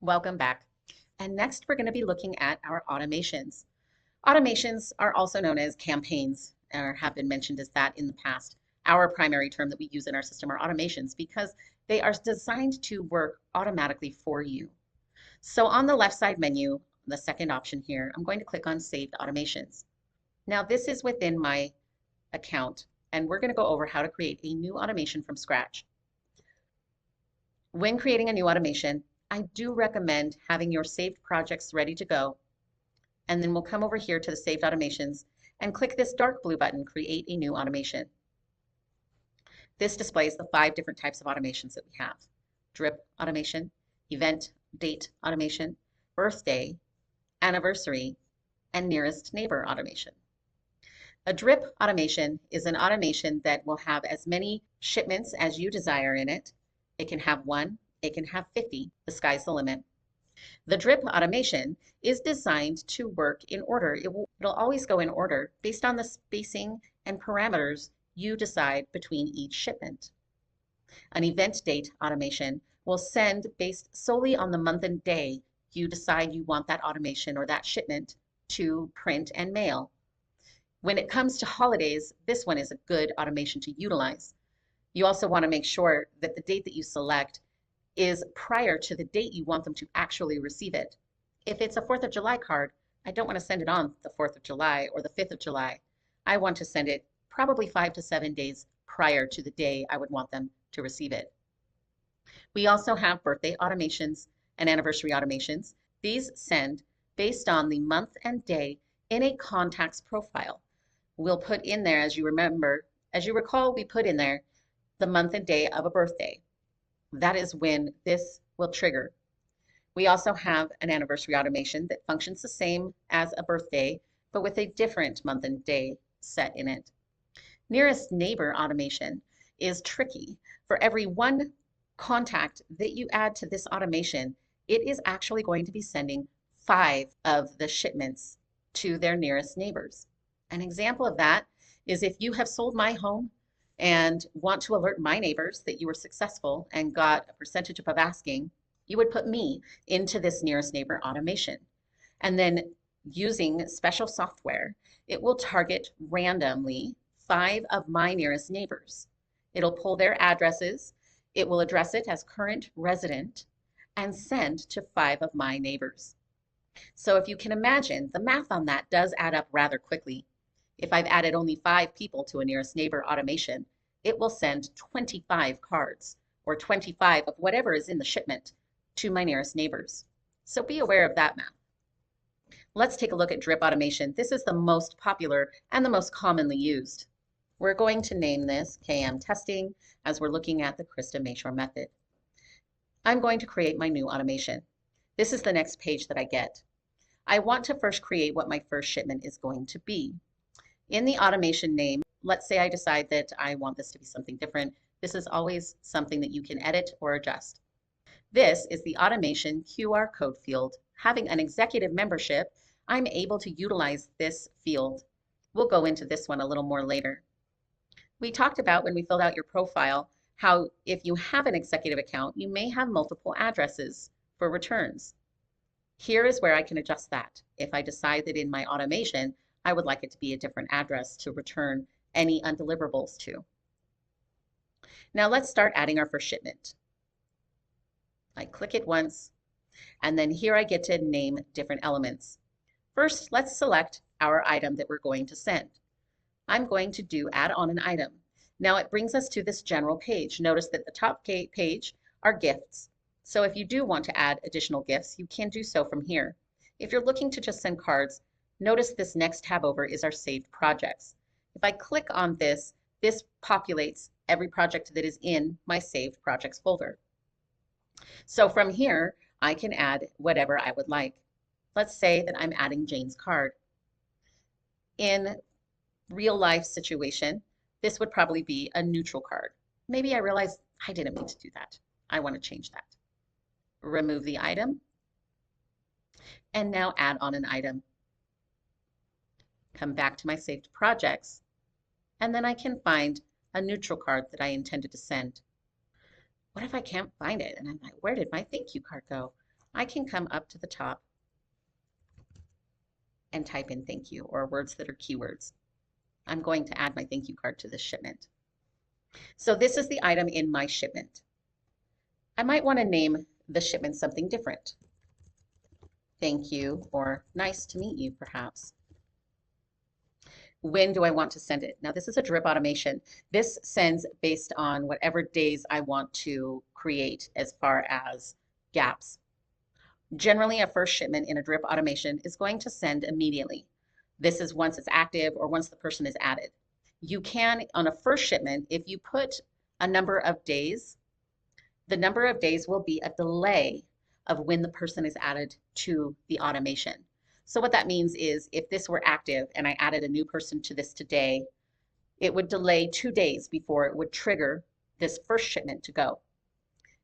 Welcome back. And next, we're going to be looking at our automations. Automations are also known as campaigns, or have been mentioned as that in the past. Our primary term that we use in our system are automations because they are designed to work automatically for you. So on the left side menu, the second option here, I'm going to click on Saved Automations. Now this is within my account, and we're going to go over how to create a new automation from scratch. When creating a new automation, I do recommend having your saved projects ready to go. And then we'll come over here to the saved automations and click this dark blue button, Create a New Automation. This displays the 5 different types of automations that we have: drip automation, event date automation, birthday, anniversary, and nearest neighbor automation. A drip automation is an automation that will have as many shipments as you desire in it. It can have 1, it can have 50, the sky's the limit. The drip automation is designed to work in order. It'll always go in order based on the spacing and parameters you decide between each shipment. An event date automation will send based solely on the month and day you decide you want that automation or that shipment to print and mail. When it comes to holidays, this one is a good automation to utilize. You also want to make sure that the date that you select is prior to the date you want them to actually receive it. If it's a 4th of July card, I don't want to send it on the 4th of July or the 5th of July. I want to send it probably 5 to 7 days prior to the day I would want them to receive it. We also have birthday automations and anniversary automations. These send based on the month and day in a contact's profile. We'll put in there, as you recall, we put in there the month and day of a birthday. That is when this will trigger. We also have an anniversary automation that functions the same as a birthday, but with a different month and day set in it. Nearest neighbor automation is tricky. For every one contact that you add to this automation, it is actually going to be sending 5 of the shipments to their nearest neighbors. An example of that is if you have sold my home and want to alert my neighbors that you were successful and got a percentage of asking, you would put me into this nearest neighbor automation. And then using special software, it will target randomly 5 of my nearest neighbors. It'll pull their addresses, it will address it as current resident, and send to 5 of my neighbors. So if you can imagine, the math on that does add up rather quickly. If I've added only 5 people to a nearest neighbor automation, it will send 25 cards or 25 of whatever is in the shipment to my nearest neighbors. So be aware of that math. Let's take a look at drip automation. This is the most popular and the most commonly used. We're going to name this KM testing as we're looking at the Krista Mayshore method. I'm going to create my new automation. This is the next page that I get. I want to first create what my first shipment is going to be. In the automation name, let's say I decide that I want this to be something different. This is always something that you can edit or adjust. This is the automation QR code field. Having an executive membership, I'm able to utilize this field. We'll go into this one a little more later. We talked about when we filled out your profile how if you have an executive account, you may have multiple addresses for returns. Here is where I can adjust that. If I decide that in my automation, I would like it to be a different address to return any undeliverables to. Now let's start adding our first shipment. I click it once, and then here I get to name different elements. First, let's select our item that we're going to send. I'm going to do add on an item. Now it brings us to this general page. Notice that the top page are gifts. So if you do want to add additional gifts, you can do so from here. If you're looking to just send cards, notice this next tab over is our saved projects. If I click on this, this populates every project that is in my saved projects folder. So from here, I can add whatever I would like. Let's say that I'm adding Jane's card. In real life situation, this would probably be a neutral card. Maybe I realize I didn't mean to do that. I want to change that. Remove the item, and now add on an item. Come back to my saved projects, and then I can find a neutral card that I intended to send. What if I can't find it? And I'm like, where did my thank you card go? I can come up to the top and type in thank you or words that are keywords. I'm going to add my thank you card to this shipment. So this is the item in my shipment. I might want to name the shipment something different. Thank you, or nice to meet you, perhaps. When do I want to send it? Now, this is a drip automation. This sends based on whatever days I want to create as far as gaps. Generally, a first shipment in a drip automation is going to send immediately. This is once it's active or once the person is added. You can, on a first shipment, if you put a number of days, the number of days will be a delay of when the person is added to the automation. So what that means is if this were active and I added a new person to this today, it would delay 2 days before it would trigger this first shipment to go.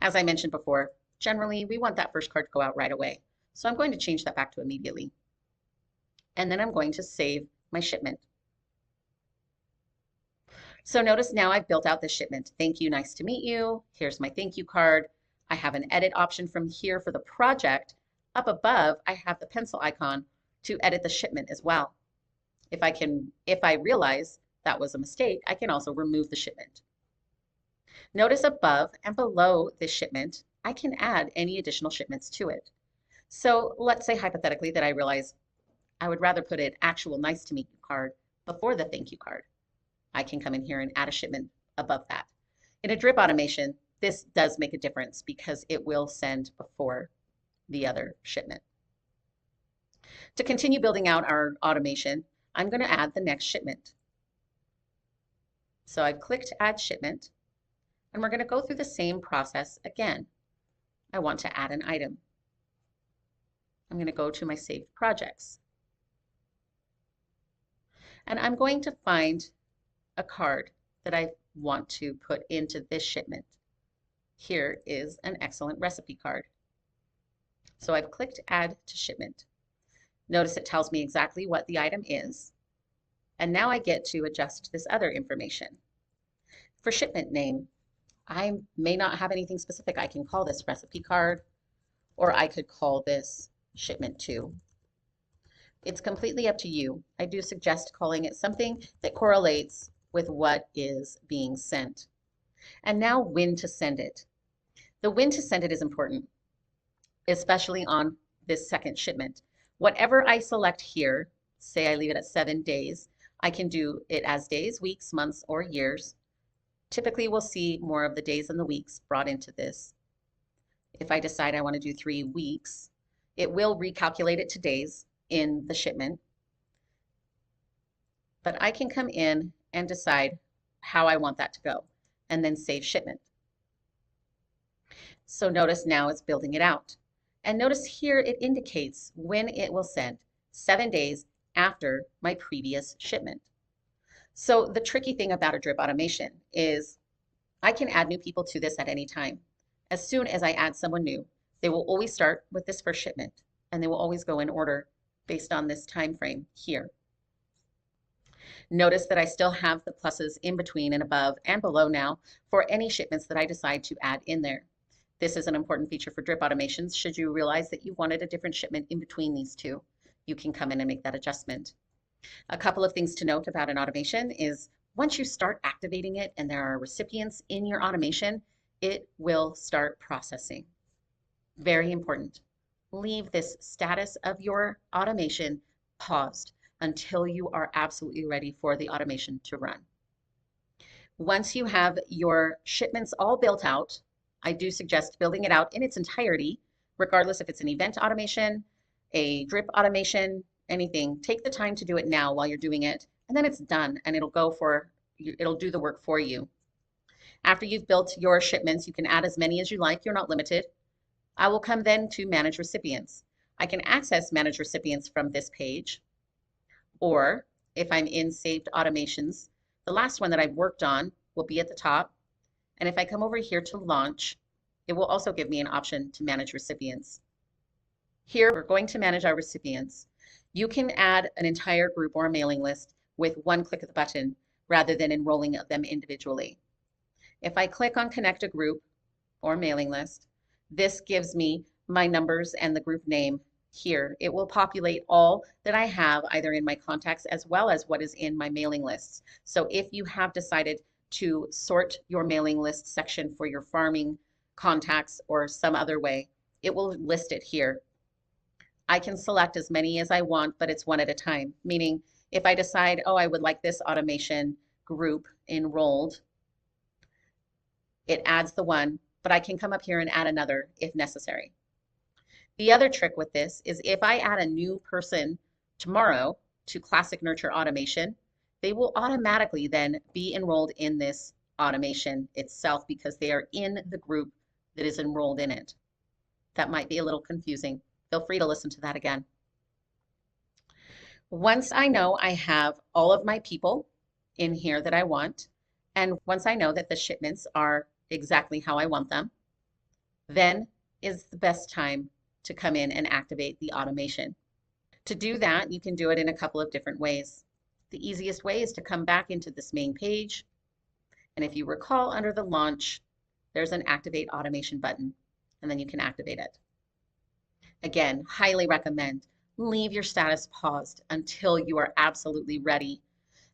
As I mentioned before, generally we want that first card to go out right away. So I'm going to change that back to immediately. And then I'm going to save my shipment. So notice now I've built out this shipment. Thank you, nice to meet you. Here's my thank you card. I have an edit option from here for the project. Up above, I have the pencil icon to edit the shipment as well. If I realize that was a mistake, I can also remove the shipment. Notice above and below this shipment, I can add any additional shipments to it. So let's say hypothetically that I realize I would rather put an actual nice to meet you card before the thank you card. I can come in here and add a shipment above that. In a drip automation, this does make a difference because it will send before the other shipment. To continue building out our automation, I'm going to add the next shipment. So I've clicked Add Shipment, and we're going to go through the same process again. I want to add an item. I'm going to go to my saved projects. And I'm going to find a card that I want to put into this shipment. Here is an excellent recipe card. So I've clicked Add to Shipment. Notice it tells me exactly what the item is. And now I get to adjust this other information. For shipment name, I may not have anything specific. I can call this recipe card, or I could call this shipment 2. It's completely up to you. I do suggest calling it something that correlates with what is being sent. And now when to send it. The when to send it is important, especially on this second shipment. Whatever I select here, say I leave it at 7 days, I can do it as days, weeks, months, or years. Typically, we'll see more of the days and the weeks brought into this. If I decide I want to do 3 weeks, it will recalculate it to days in the shipment. But I can come in and decide how I want that to go, and then save shipment. So notice now it's building it out. And notice here it indicates when it will send, 7 days after my previous shipment. So the tricky thing about a drip automation is I can add new people to this at any time. As soon as I add someone new, they will always start with this first shipment, and they will always go in order based on this time frame here. Notice that I still have the pluses in between and above and below now for any shipments that I decide to add in there. This is an important feature for drip automations. Should you realize that you wanted a different shipment in between these two, you can come in and make that adjustment. A couple of things to note about an automation is once you start activating it and there are recipients in your automation, it will start processing. Very important. Leave this status of your automation paused until you are absolutely ready for the automation to run. Once you have your shipments all built out, I do suggest building it out in its entirety, regardless if it's an event automation, a drip automation, anything. Take the time to do it now while you're doing it, and then it's done, and it'll do the work for you. After you've built your shipments, you can add as many as you like. You're not limited. I will come then to manage recipients. I can access manage recipients from this page, or if I'm in saved automations, the last one that I've worked on will be at the top. And if I come over here to launch, it will also give me an option to manage recipients. Here, we're going to manage our recipients. You can add an entire group or a mailing list with one click of the button rather than enrolling them individually. If I click on connect a group or mailing list, this gives me my numbers and the group name here, it will populate all that I have either in my contacts as well as what is in my mailing lists. So if you have decided to sort your mailing list section for your farming contacts or some other way, it will list it here. I can select as many as I want, but it's one at a time, meaning if I decide, oh, I would like this automation group enrolled, it adds the one, but I can come up here and add another if necessary. The other trick with this is if I add a new person tomorrow to Classic Nurture Automation, they will automatically then be enrolled in this automation itself because they are in the group that is enrolled in it. That might be a little confusing. Feel free to listen to that again. Once I know I have all of my people in here that I want, and once I know that the shipments are exactly how I want them, then is the best time to come in and activate the automation. To do that, you can do it in a couple of different ways. The easiest way is to come back into this main page, and if you recall, under the launch, there's an activate automation button, and then you can activate it. Again, highly recommend leave your status paused until you are absolutely ready.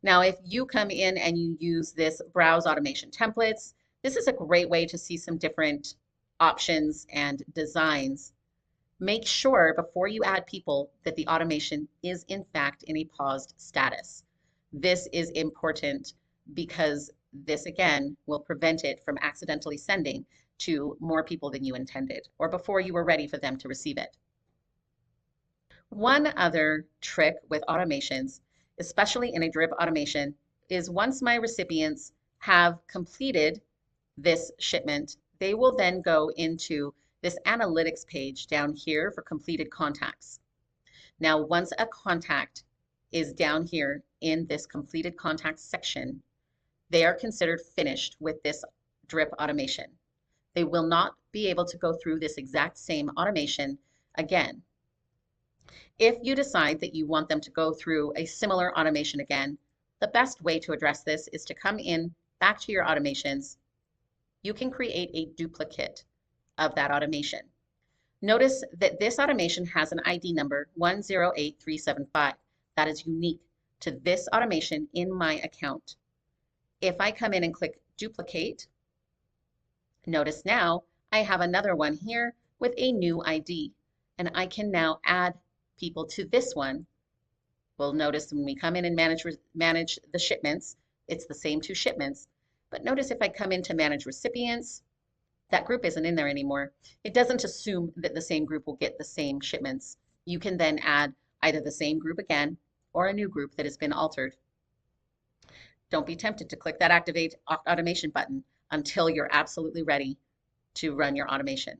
Now, if you come in and you use this browse automation templates, this is a great way to see some different options and designs. Make sure before you add people that the automation is in fact in a paused status. This is important because this again will prevent it from accidentally sending to more people than you intended or before you were ready for them to receive it. One other trick with automations, especially in a drip automation, is once my recipients have completed this shipment, they will then go into this analytics page down here for completed contacts. Now, once a contact is down here in this completed contacts section, they are considered finished with this drip automation. They will not be able to go through this exact same automation again. If you decide that you want them to go through a similar automation again, the best way to address this is to come in back to your automations. You can create a duplicate of that automation. Notice that this automation has an ID number 108375. That is unique to this automation in my account. If I come in and click duplicate, notice now I have another one here with a new ID, and I can now add people to this one. We'll notice when we come in and manage the shipments, it's the same two shipments. But notice if I come in to manage recipients, that group isn't in there anymore. It doesn't assume that the same group will get the same shipments. You can then add either the same group again or a new group that has been altered. Don't be tempted to click that activate automation button until you're absolutely ready to run your automation.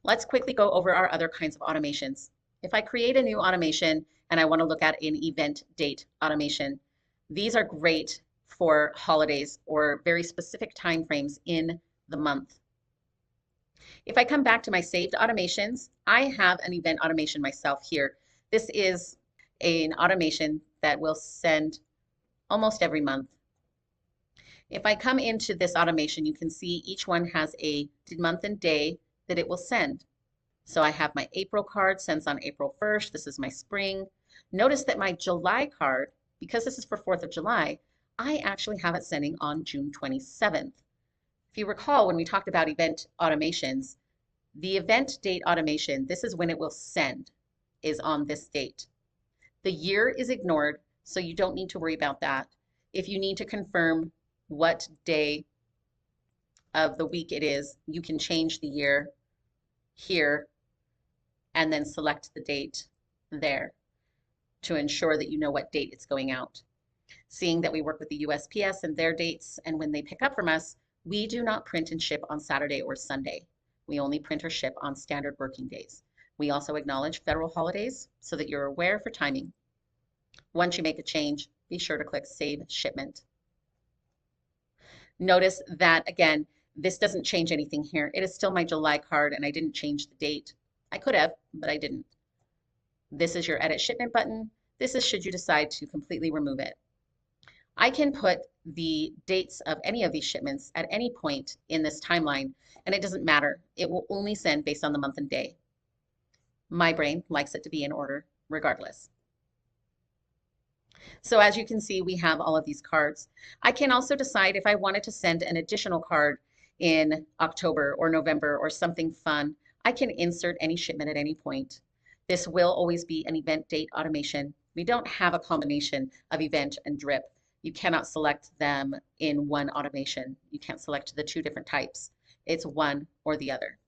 Let's quickly go over our other kinds of automations. If I create a new automation and I want to look at an event date automation, these are great for holidays or very specific time frames in the month. If I come back to my saved automations, I have an event automation myself here. This is an automation that will send almost every month. If I come into this automation, you can see each one has a month and day that it will send. So I have my April card, sends on April 1st. This is my spring. Notice that my July card, because this is for 4th of July, I actually have it sending on June 27th. If you recall, when we talked about event automations, the event date automation, this is when it will send, is on this date. The year is ignored, so you don't need to worry about that. If you need to confirm what day of the week it is, you can change the year here and then select the date there to ensure that you know what date it's going out. Seeing that we work with the USPS and their dates and when they pick up from us, we do not print and ship on Saturday or Sunday. We only print or ship on standard working days. We also acknowledge federal holidays so that you're aware for timing. Once you make a change, be sure to click Save Shipment. Notice that, again, this doesn't change anything here. It is still my July card and I didn't change the date. I could have, but I didn't. This is your Edit Shipment button. This is should you decide to completely remove it. I can put the dates of any of these shipments at any point in this timeline, and it doesn't matter. It will only send based on the month and day. My brain likes it to be in order regardless. So as you can see, we have all of these cards. I can also decide if I wanted to send an additional card in October or November or something fun. I can insert any shipment at any point. This will always be an event date automation. We don't have a combination of event and drip. You cannot select them in one automation. You can't select the two different types. It's one or the other.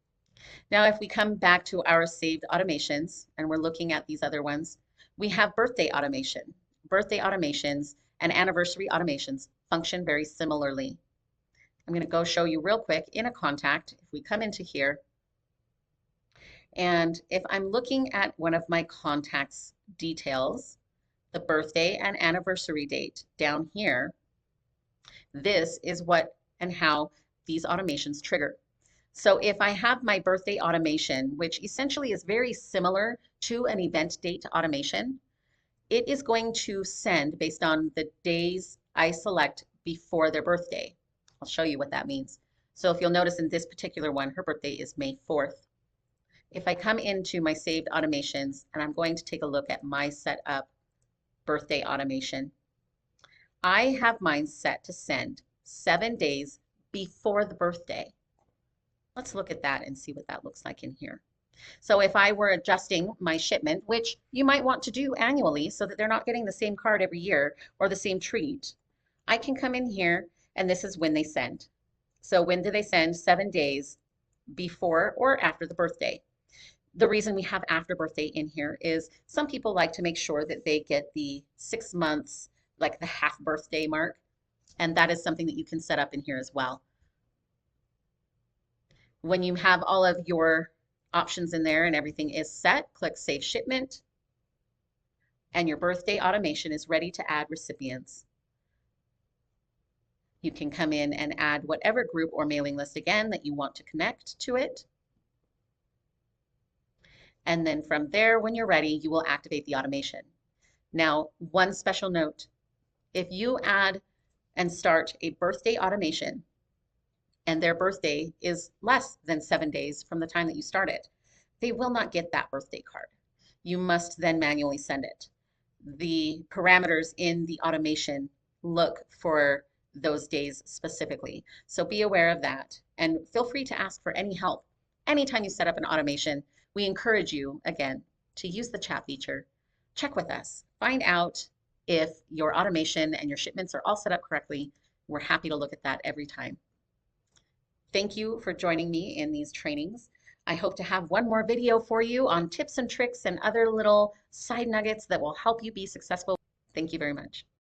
Now, if we come back to our saved automations and we're looking at these other ones, we have birthday automation. Birthday automations and anniversary automations function very similarly. I'm going to go show you real quick in a contact. If we come into here, and if I'm looking at one of my contacts details, the birthday and anniversary date down here, this is what and how these automations trigger. So if I have my birthday automation, which essentially is very similar to an event date automation, it is going to send based on the days I select before their birthday. I'll show you what that means. So if you'll notice in this particular one, her birthday is May 4th. If I come into my saved automations and I'm going to take a look at my setup birthday automation, I have mine set to send 7 days before the birthday. Let's look at that and see what that looks like in here. So if I were adjusting my shipment, which you might want to do annually so that they're not getting the same card every year or the same treat, I can come in here and this is when they send. So when do they send? 7 days before or after the birthday. The reason we have after birthday in here is some people like to make sure that they get the 6 months, like the half birthday mark, and that is something that you can set up in here as well. When you have all of your options in there and everything is set, click Save Shipment, and your birthday automation is ready to add recipients. You can come in and add whatever group or mailing list again that you want to connect to it. And then from there, when you're ready, you will activate the automation. Now, one special note, if you add and start a birthday automation and their birthday is less than 7 days from the time that you start it, they will not get that birthday card. You must then manually send it. The parameters in the automation look for those days specifically. So be aware of that and feel free to ask for any help. Anytime you set up an automation, we encourage you, again, to use the chat feature. Check with us. Find out if your automation and your shipments are all set up correctly. We're happy to look at that every time. Thank you for joining me in these trainings. I hope to have one more video for you on tips and tricks and other little side nuggets that will help you be successful. Thank you very much.